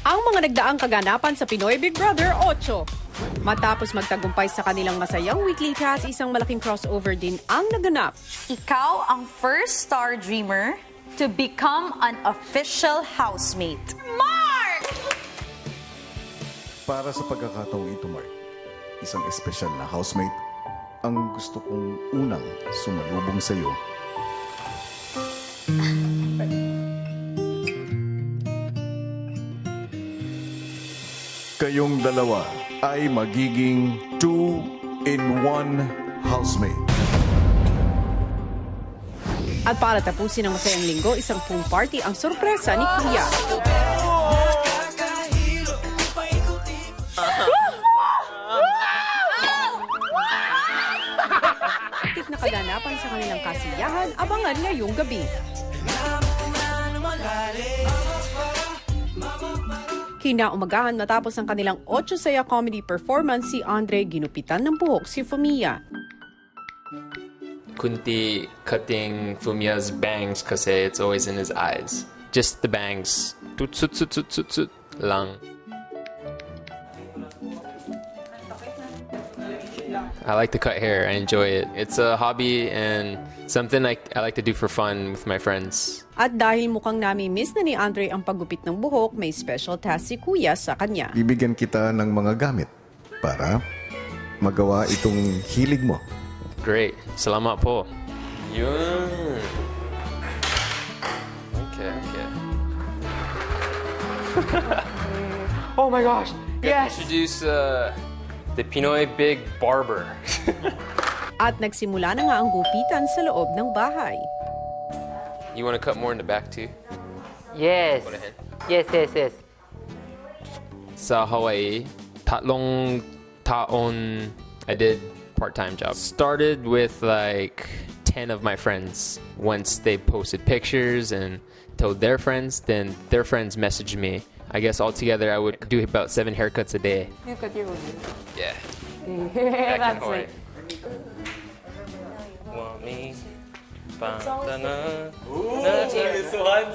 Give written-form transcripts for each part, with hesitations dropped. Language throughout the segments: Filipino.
ang mga nagdaang kaganapan sa Pinoy Big Brother 8. Matapos magtagumpay sa kanilang masayang weekly task, isang malaking crossover din ang naganap. Ikaw ang first star dreamer to become an official housemate. Mark! Para sa pagkakataong ito, Mark, isang espesyal na housemate ang gusto kong unang sumalubong sa iyo. Kayong dalawa ay magiging 2-in-1 housemate. At para tapusin ang masayang linggo, isang pool party ang sorpresa ni Kuya. Tik na kaganapan sa kanilang kasiyahan, abangan ngayong gabi. Kinaumagahan matapos ang kanilang 8 saya comedy performance, si Andre ginupitan ng buhok si Fumia. Kunti cutting Fumia's bangs kasi it's always in his eyes. Just the bangs. Tut tut tut tut tut tut lang. I like to cut hair. I enjoy it. It's a hobby and something I like to do for fun with my friends. At dahil mukhang nami-miss na ni Andre ang paggupit ng buhok, may special task si Kuya sa kanya. Bibigyan kita ng mga gamit para magawa itong hilig mo. Great. Salamat po. Yun. Okay. Oh my gosh. Yes. Introduce the Pinoy Big Barber. At nagsimula na nga ang gupitan sa loob ng bahay. You want to cut more in the back too? Yes. Go ahead. Yes. Sa Hawaii, tatlong taon I did part-time job. Started with like 10 of my friends. Once they posted pictures and told their friends, then their friends messaged me. I guess altogether I would do about 7 haircuts a day. Haircut your Yeah. Back in Hawaii.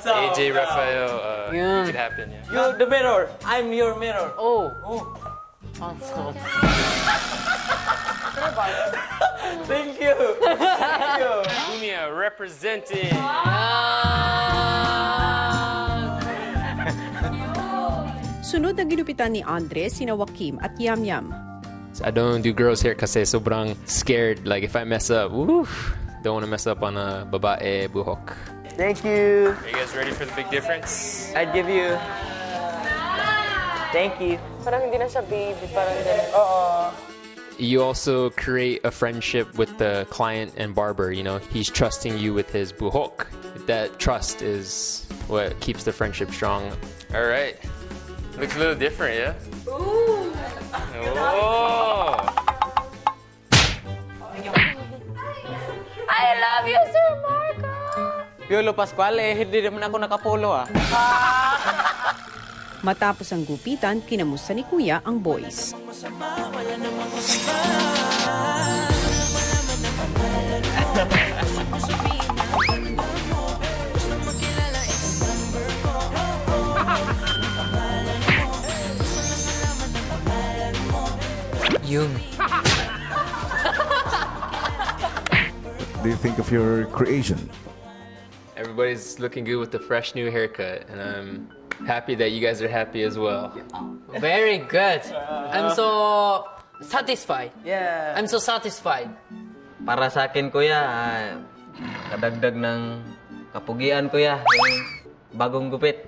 AJ Rafael, it could happen, yeah. You're the mirror. I'm your mirror. Oh. Awesome. Thank you. Thank you. Fumia representing. Sunod na ginupitan ni Andre sina Joaquim at Yamyam. I don't do girls' hair kasi sobrang scared. Like if I mess up, don't want to mess up on a babae buhok. Thank you. Are you guys ready for the big difference? I give you. Thank you. Parang hindi na siya baby, parang ganun. You also create a friendship with the client and barber. You know, he's trusting you with his buhok. That trust is what keeps the friendship strong. All right. Looks a little different, yeah? Ooh! Oh! I love you, Sir Marco! Piolo Pascual, hindi naman ako nakapolo Matapos ang gupitan, kinamusta ni Kuya ang boys. Yung. Do you think of your creation? Everybody's looking good with the fresh new haircut, and I'm happy that you guys are happy as well. Very good. I'm so satisfied. Yeah. I'm so satisfied. Para sa akin, kuya, kadagdag ng kapugian, kuya. Yung bagong gupit.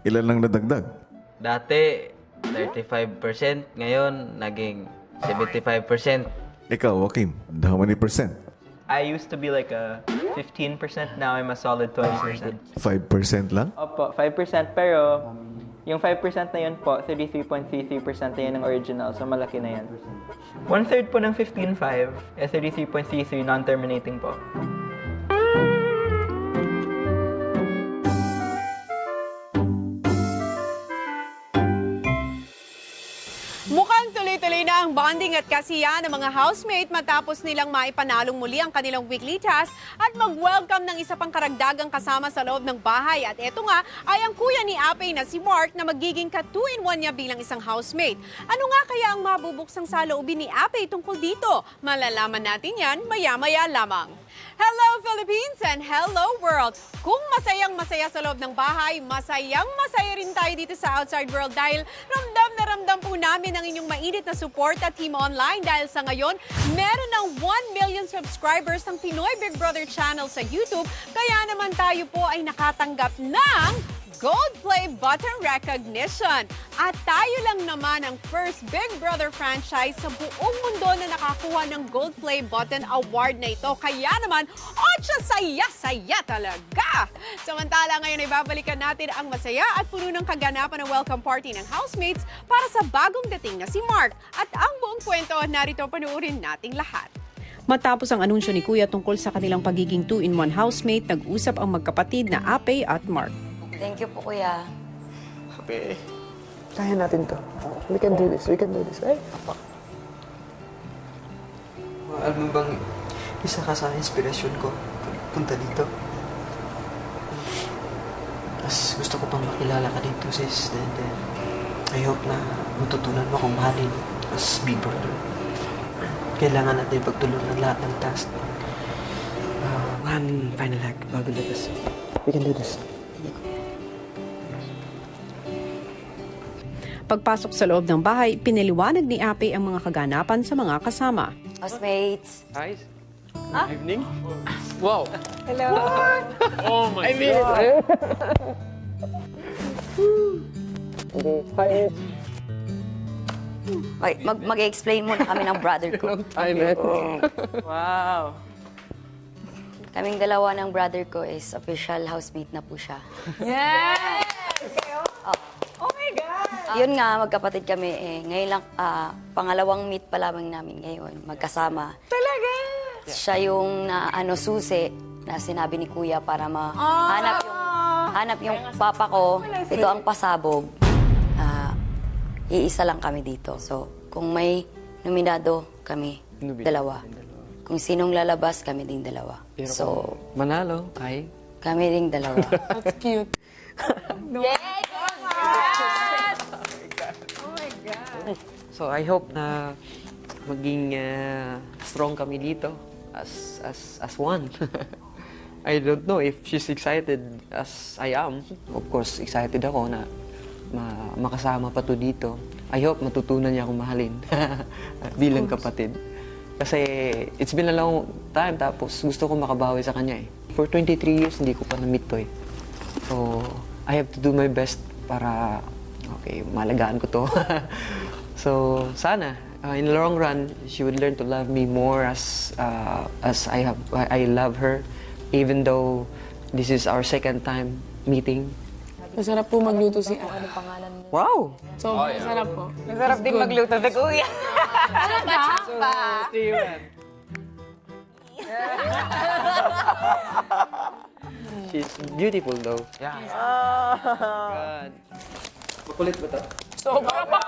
Ilan lang nadagdag? Dati, 35%. Ngayon, naging 75%. Ikaw, Joaquim, how many percent? I used to be like a 15%. Now I'm a solid 20%. 5% lang? Opo, 5%. Pero yung 5% na yun po, 33.33% na yun ng original. So malaki na yan. 1/3 po ng 15.5 is 33.33 non-terminating po. Mukhang tuloy-tuloy na ang bonding at kasiyahan ng mga housemate matapos nilang maipanalong muli ang kanilang weekly task at mag-welcome ng isa pang karagdagang kasama sa loob ng bahay. At eto nga ay ang kuya ni Apey na si Mark na magiging ka-2-in-1 niya bilang isang housemate. Ano nga kaya ang mabubuksang saloobin ni Apey tungkol dito? Malalaman natin yan maya-maya lamang. Hello Philippines and hello world! Kung masayang-masaya sa loob ng bahay, masayang-masaya rin tayo dito sa outside world dahil ramdam na ramdam po namin ang inyong mainit na support at Team Online dahil sa ngayon, meron ng 1 million subscribers ng Pinoy Big Brother channel sa YouTube. Kaya naman tayo po ay nakatanggap ng Gold Play Button Recognition. At tayo lang naman ang first Big Brother franchise sa buong mundo na nakakuha ng Gold Play Button Award na ito. Kaya naman, saya-saya talaga! Samantala ngayon ay babalikan natin ang masaya at puno ng kaganapan ng welcome party ng housemates para sa bagong dating na si Mark. At ang buong kwento, narito panuorin nating lahat. Matapos ang anunsyo ni Kuya tungkol sa kanilang pagiging 2-in-1 housemate, nag-usap ang magkapatid na Apey at Mark. Thank you po, Kuya. Happy. Kaya natin to. We can do this. We can do this, right? Alam mo bang isa ka sa inspirasyon ko punta dito? Mas gusto ko pang makilala ka dito, sis. And I hope na matutunan mo akong mahalin as Big Brother. Kailangan natin pagtulungan lahat ng task. One final hack bago labas. We can do this. Pagpasok sa loob ng bahay, pinaliwanag ni Apey ang mga kaganapan sa mga kasama. Housemates. Hi. Evening. Wow. Hello. Oh my God. Hi. Mag-explain muna kami ng brother ko. Hi, man. Wow. Kaming dalawa ng brother ko is official housemate na po siya. Yun nga, magkapatid kami eh. Ngayon lang, pangalawang meet pa lamang namin ngayon, magkasama. Talaga? Siya yung susi na sinabi ni Kuya para hanap yung papa ko. Ito ang pasabog. Iisa lang kami dito. So, kung may nominado, kami dalawa. Kung sinong lalabas, kami ding dalawa. So, Manalo ay... kami ding dalawa. That's cute. So I hope na maging strong kami dito as one. I don't know if she's excited as I am. Of course, excited ako na makasama pa to dito. I hope matutunan niya akong mahalin bilang kapatid. Kasi it's been a long time tapos gusto ko makabawi sa kanya eh. For 23 years hindi ko pa na-meet to eh. So I have to do my best para malagaan ko to. So sana in the long run she would learn to love me more as I love her, even though this is our second time meeting. Masarap po magluto si Ano pangalan mo? Wow! So, masarap po. Masarap din magluto si Kuya. She's beautiful though. Yeah. God. Makulit ba to? Sobra pa!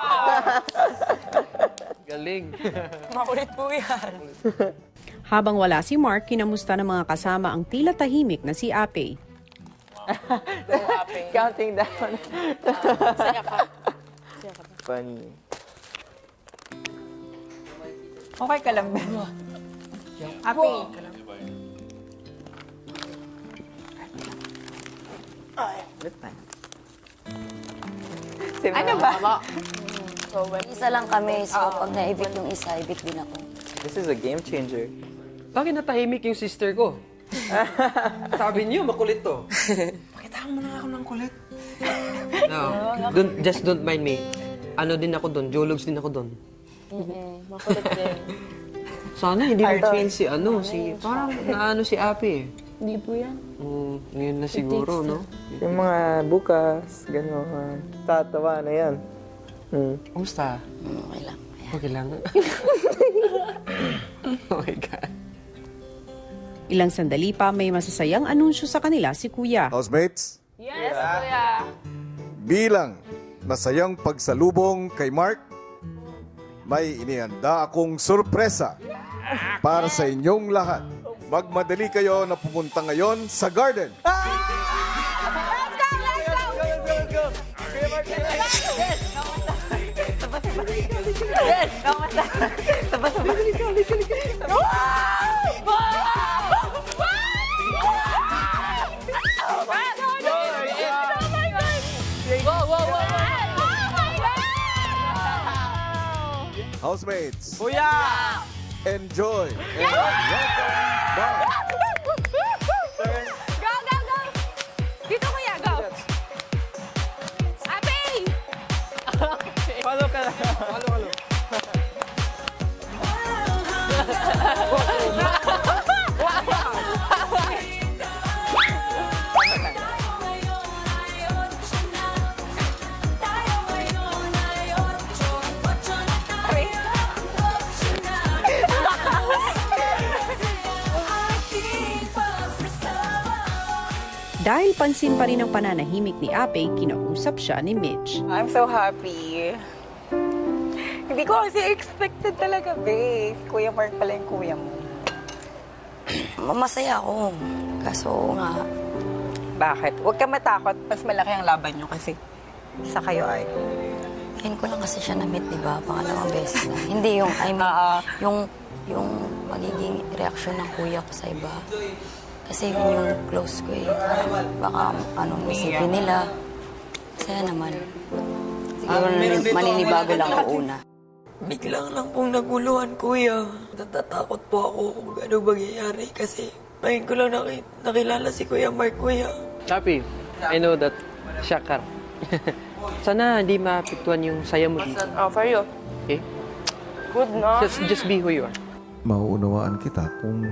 Galing. Makulit po yan. Habang wala si Mark, kinamusta ng mga kasama ang tila tahimik na si Apey. Counting down. Saya ka. Funny. Okay ka lang ba? Api. This time. Ano ba? Isa lang kami, so pag naibig yung isa, ibig din ako. This is a game changer. Bakit natahimik yung sister ko? Sabi niyo, makulit to. Pakita mo na ako ng kulit. No, just don't mind me. Ano din ako doon, jologs din ako doon. Makulit din. Sana hindi ma-change parang naano si Api eh. Hindi po yan. Ngayon na siguro, no? Yung mga bukas, gano'n. Tatawa na yan. Kumusta? Okay lang. Okay lang. Oh my God. Ilang sandali pa may masasayang anunsyo sa kanila si Kuya. Housemates, Yes, Kuya. bilang masayang pagsalubong kay Mark, may inihanda akong sorpresa para sa inyong lahat. Magmadali kayo na pumunta ngayon sa garden. Housemates, enjoy. And welcome back. Go, go, go! Dito, kuya, go! Ate! Follow ka lang. Dahil pansin pa rin ang pananahimik ni Ape, kinausap siya ni Mitch. I'm so happy. Hindi ko kasi expected talaga, babe. Kuya Mark pala yung kuya mo. Masaya ako. Kaso nga, Bakit? Huwag ka matakot. Mas malaki ang laban nyo kasi isa kayo ay. ngayon ko lang kasi siya na-meet, di ba? Pangalawang beses na. Hindi yung, I mean, yung magiging reaksyon ng kuya ko sa iba. Kasi yun yung close ko eh. Parang baka anong isipin nila. Saya naman. Siguro maninibago lang ako una. Biglang lang pong naguluhan, kuya. Natatakot po ako kung ano mangyayari kasi ngayon ko lang nakilala si Kuya Mark, kuya. Happy, I know that shock ka. Sana hindi maapektuhan yung saya mo dito. Oh, for you. Okay? Good, no? Just be who you are. Mauunawaan kita kung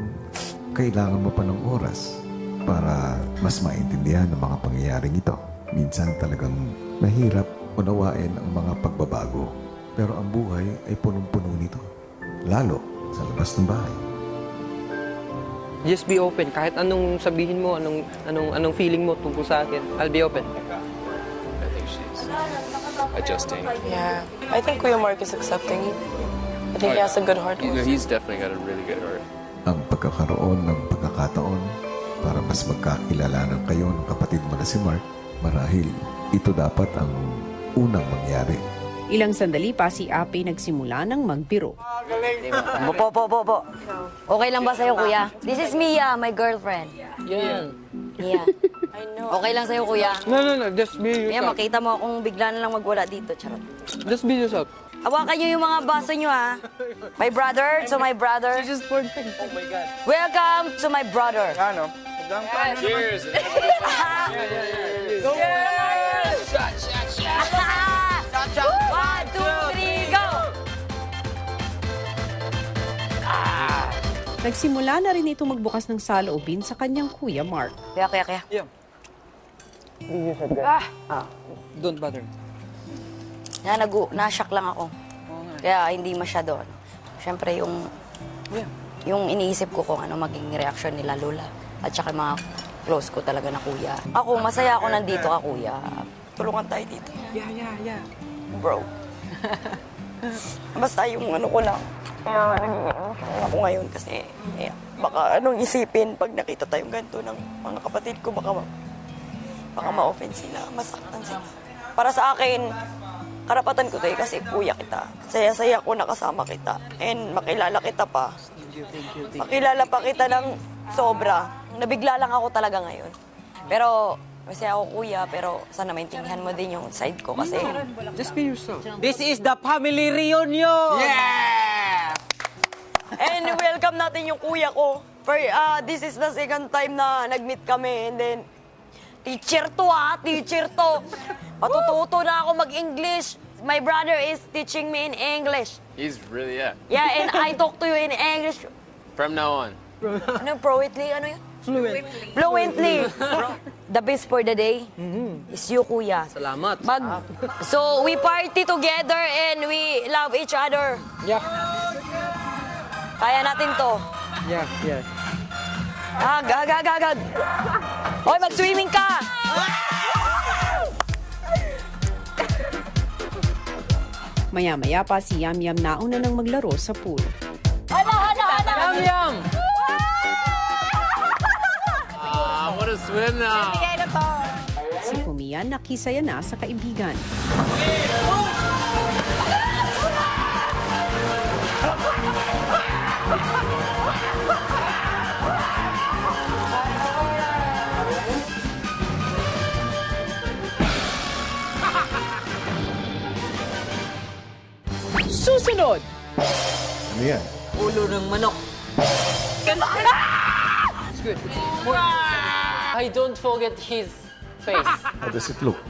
kailangan mo pa ng oras para mas maintindihan ang mga pangyayaring ito. Minsan talagang mahirap unawain ang mga pagbabago. Pero ang buhay ay punong-puno nito. Lalo sa labas ng bahay. Just be open. Kahit anong sabihin mo, anong feeling mo tungkol sa akin, I'll be open. I think she's adjusting. Yeah. I think Kuya Mark is accepting. I think he has a good heart. He's definitely got a really good heart. Ang pagkakaroon ng pagkakataon para mas magkakilalanan kayo ng kapatid mo na si Mark, marahil ito dapat ang unang mangyari. Ilang sandali pa si Ape nagsimula ng magbiro. Po. Okay lang ba sa'yo, kuya? This is Mia, my girlfriend. Yeah. Mia. I know. Okay lang sa'yo, kuya? No. Just be Mia, yourself. makita mo akong bigla na lang magwala dito. Charot. Just be yourself. Hawakan niyo yung mga baso niyo, ha? My brother, to my brother. Just for oh my God. Welcome to my brother. Ano? Cheers! One, two, three, go! Nagsimula na rin ito magbukas ng saloobin sa kanyang kuya Mark. Kaya. Yeah. Don't bother. Na-shock lang ako. Kaya hindi masyado. Siyempre, yung iniisip ko kung ano maging reaksyon nila Lola. At saka mga close ko talaga na kuya. Ako, masaya ako nandito ka, kuya. Tulungan tayo dito. Yeah. Bro. Basta yung ano ko lang. Kaya nag-iinom ako ngayon kasi baka anong isipin pag nakita tayong ganito ng mga kapatid ko. Baka ma-offend sila, masaktan sila. Para sa akin, karapatan ko tayo kasi kuya kita. Saya-saya ko nakasama kita. And makilala kita pa. Makilala pa kita ng sobra. Nabigla lang ako talaga ngayon. Pero, masaya ako kuya, pero sana maintindihan mo din yung side ko kasi... Just be yourself. This is the family reunion! Yeah! And welcome natin yung kuya ko. This is the second time na nag-meet kami. And then, teacher to. Matututo na ako mag-English. My brother is teaching me in English. He's really, yeah. Yeah, and I talk to you in English. From now on. Ano, fluently? Ano yun? Fluently. The best for the day is you, kuya. Salamat. So, we party together and we love each other. Yeah. Kaya natin to. Yeah. Agad. Hoy, mag-swimming ka! Maya-maya pa si Yam Yam nauna nang maglaro sa pool. Yum! What a swim now! Si Fumiya nakisaya na sa kaibigan. Susunod! Ano yan? Ulo ng manok. I don't forget his face. How does it look?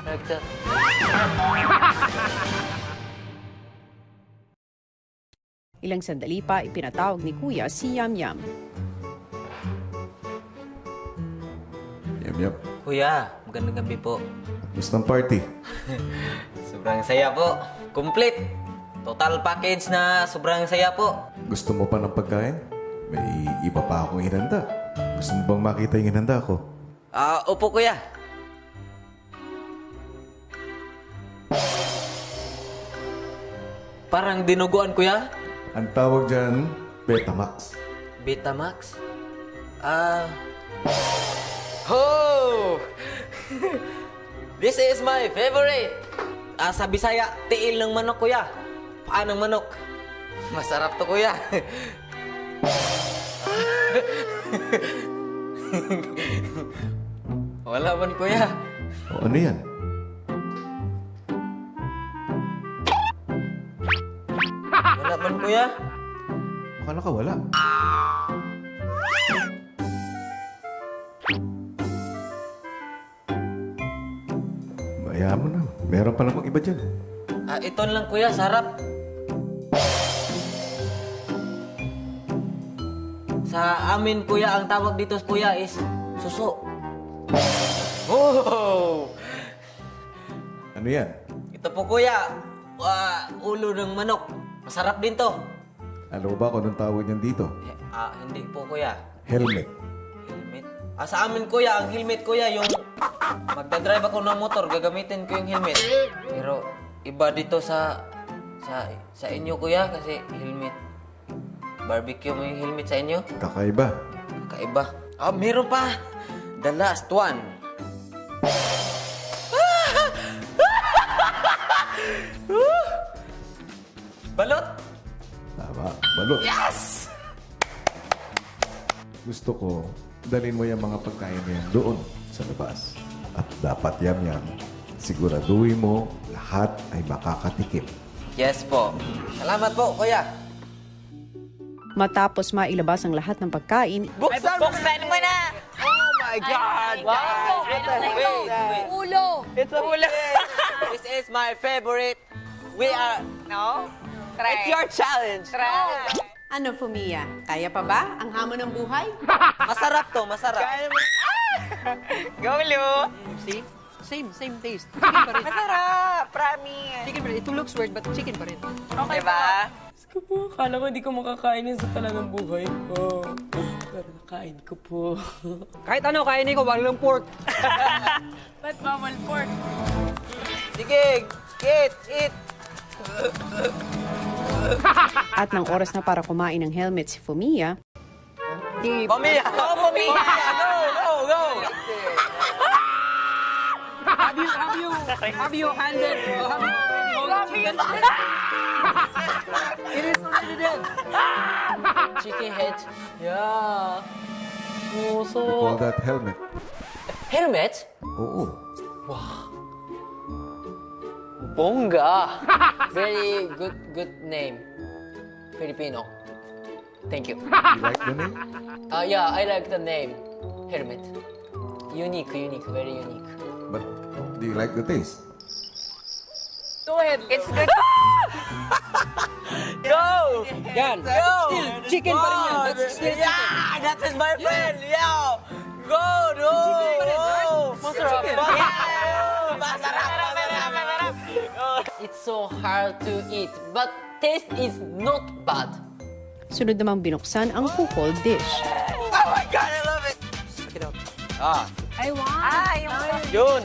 Like that. Ilang sandali pa ipinatawag ni Kuya si Yam Yam. Yum. Kuya, magandang gabi po. Gusto ng party? Sobrang saya po. Complete. Total package na sobrang saya po. Gusto mo pa ng pagkain? May iba pa akong hinanda. Gusto mo bang makita yung hinanda ko? Opo kuya. Parang dinuguan kuya. Ang tawag dyan, Betamax. Betamax? Oh! This is my favorite! Sa Bisaya, tiil ng manok, kuya. Paa ng manok. Masarap to, kuya. Wala man, kuya. O ano yan? Wala man, kuya. Akala ka wala. Bayaan mo na. Meron pa namang iba dyan. Ito lang, kuya. Sarap. Sa amin, kuya, ang tawag dito, kuya, is suso. Oh! Ano yan? Ito po, kuya. Ulo ng manok. Masarap din to. Alam mo ba kung anong tawag niyan dito? Hindi po, kuya. Helmet. Helmet? Sa amin, kuya, ang helmet, kuya, yung magdadrive ako ng motor, gagamitin ko yung helmet. Pero iba dito sa inyo, kuya, kasi helmet. Barbecue mo yung helmet sa inyo? Kakaiba. Kakaiba. Meron pa. The last one. Balot? Tama. Balot. Yes! Gusto ko, dalhin mo yung mga pagkain na yan doon sa labas. At dapat yam-yam, siguraduhin mo lahat ay makakatikim. Yes po. Salamat po, kuya. Matapos mailabas ang lahat ng pagkain, Buksan mo na! Oh my God! Wow! Wait. Ulo! It's a ulo. This is my favorite. We are... No? Try. It's your challenge. Try. ano Fumiya? Kaya pa ba ang hamon ng buhay? Masarap to, masarap. Go, Lu! See? Same taste. Chicken pa rin. Masarap! Promise! Chicken pa rin. It looks weird, but chicken pa rin. Okay ba? Ko po, akala ko hindi ko makakainin sa talagang buhay ko. Pero nakain ko po. Kahit ano, kainin ko, walang pork. Ba't bawal pork? Sige, eat. At nang oras na para kumain ng helmet si Fumiya, Pamilya! Oh, pamilya! Go! Have you handed? Chicken? It is already dead. Chicken head. Yeah. Oh, We call that helmet. Helmet? Oo. Bongga. Very good name. Filipino. Thank you. You like the name? Yeah, I like the name. Helmet. Unique, very unique. But do you like the taste? Go ahead. It's good. Go! Yan. Go! Still, chicken pa rin yan. That's still chicken. Yeah! That is my friend! Yo! Go! No! Chicken pa rin, right? Oh! Masarap. Masarap! It's so hard to eat, but taste is not bad. sunod namang binuksan ang kukol dish. Oh my God! I love it! Check it out. Ah! Yung... Yun!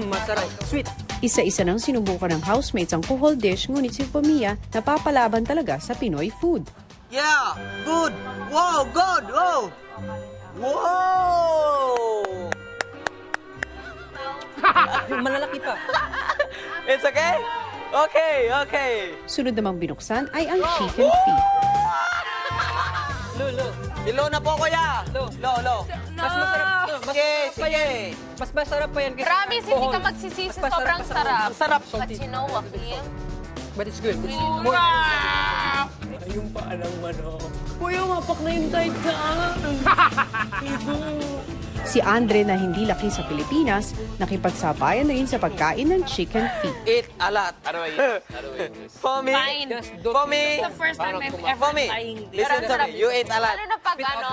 Masarap. Sweet. Isa-isa nang sinubukan ng housemates ang kuhol dish, ngunit si Fumiya napapalaban talaga sa Pinoy food. Yeah! Good! Wow! Good! Wow! Wow! Malalaki pa. It's okay? Okay, okay. Sunod namang binuksan ay ang chicken feet. Ilo na po, kuya. Lo. Mas masarap. Sige, sige. Mas masarap pa yan kasi Promise, hindi ka magsisisi. Sobrang sarap. Ang sarap. But you know, Joaquin, But it's good. Si Andre na hindi laki sa Pilipinas, nakipagsabayan na rin sa pagkain ng chicken feet. Eat a lot. How do I eat? How do I eat this? For me, fine. for me, It's the first time I've ever for me. trying this. Listen to me. You eat a lot. Lalo na pag ano,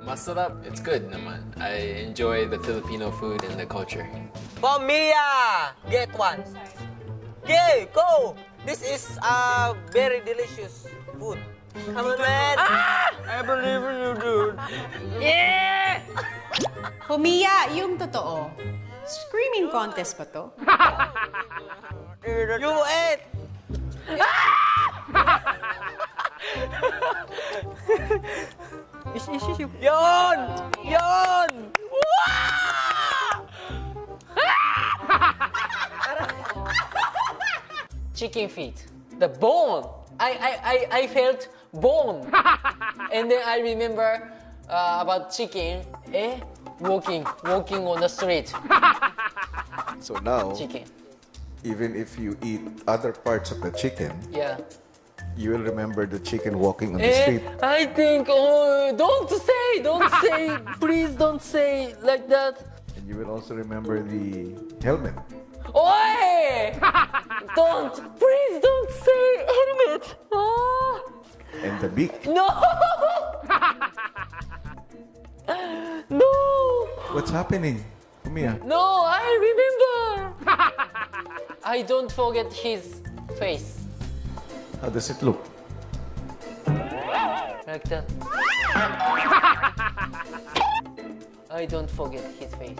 Masarap. It's good naman. I enjoy the Filipino food and the culture. For me, get one. Okay, go. This is very delicious food. Come on, man. I believe in you, dude. Fumiya, yung totoo. Screaming contest ba to? You eat. Yon! Yon! Chicken feet. The bone. I felt bone. And then I remember about chicken. Walking on the street. So now, Chicken. even if you eat other parts of the chicken, Yeah. you will remember the chicken walking on the street. I think, don't say, please don't say like that. And you will also remember the helmet. Oi! Please don't say helmet. Oh, And the beak. no! No! What's happening? Fumiya. No, I remember. I don't forget his face. How does it look? Like that. I don't forget his face.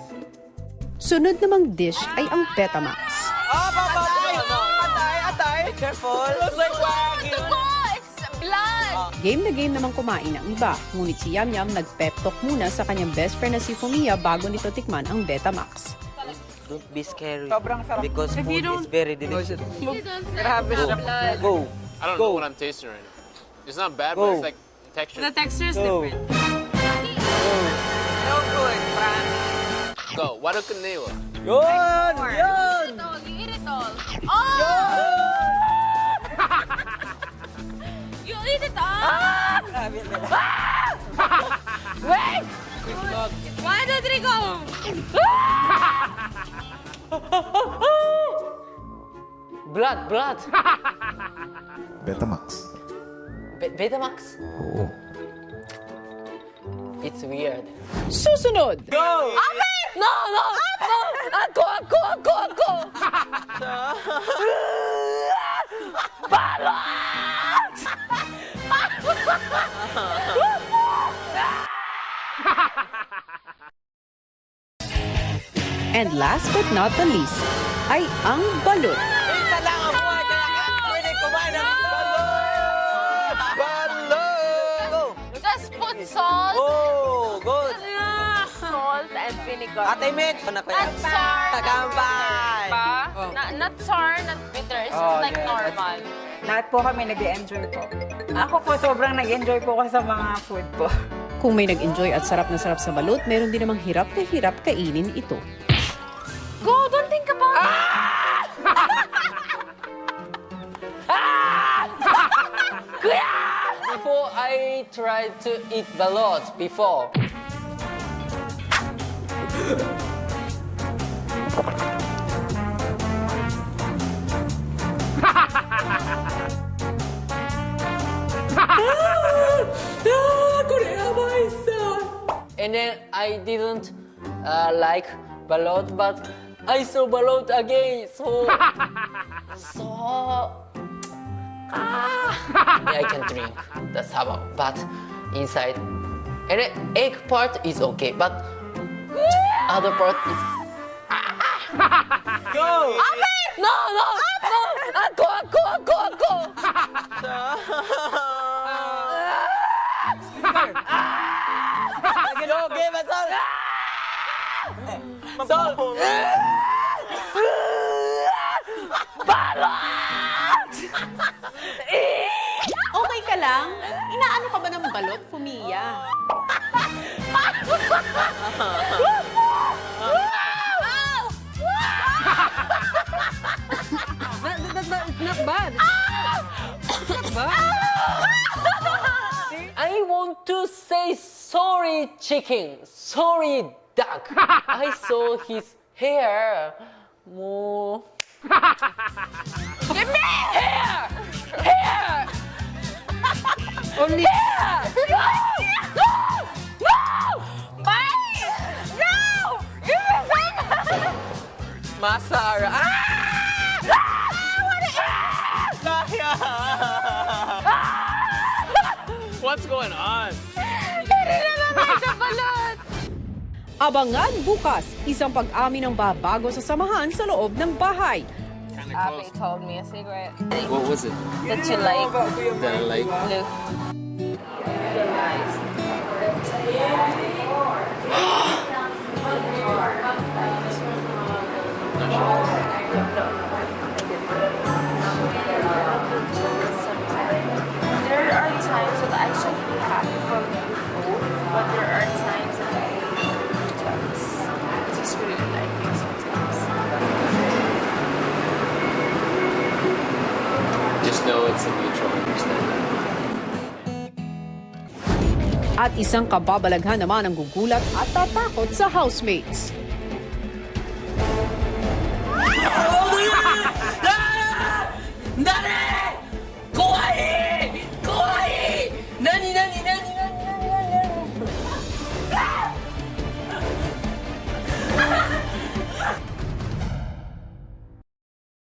Sunod namang dish ay ang Betamax. Atay. Careful. it's blood. Game na game namang kumain ang iba. Ngunit si Yam Yam nag-pep talk muna sa kanyang best friend na si Fumiya bago nito tikman ang Betamax. Don't be scary. Sobrang sarap. Because If food you don't- is very delicious. You don't say blood. Go. I don't know what I'm tasting right now. It's not bad, Go. but it's like texture. The texture is Go. different. So good, Fran. Go. Wado kanila. Yon! You eat it all. Oh! You eat it all. Wait! 1, 2, 3, go! Blood. Betamax. Betamax? Oo. It's weird. Susunod! Go! No! Ako! And last but not the least ay ang balut. Isa lang ang buhay kaya pwede kumain ng balot! Balot! Go! Just put salt. Oh, good! Salt and vinegar. Ate Mitch! Ano kaya? Not sour. Tagambay! Not sour, not bitter. It's just like normal. Lahat po kami nag-enjoy po. Ako po sobrang nag-enjoy po ko sa mga food po. Kung may nag-enjoy at sarap na sarap sa balut, meron din namang hirap na hirap kainin ito. Go, don't think about it. Before I tried to eat balot before. And then I didn't like balot, but I saw balot again. So I can drink. That's how. But inside, and the egg part is okay, but other part is. Go! No! Ako! Go, game at all! Sol! Okay ka lang? Inaano ka ba ng balot, Fumiya? Not bad. I want to say sorry, chicken. Sorry, duck. I saw his hair. More. Give me hair! Hair! Only. Hair! No! No! Bye! No! Give me some! Masara. What's going on? Abangan bukas, isang pag-amin ng babago sa samahan sa loob ng bahay. Abby told me a secret. What was it? That you like That I like? blue. There are times that I should be happy for both, but there are times that I just really like you sometimes. Just know it's a mutual understanding. At isang kababalaghan naman ang gugulat at tatakot sa housemates. Daddy!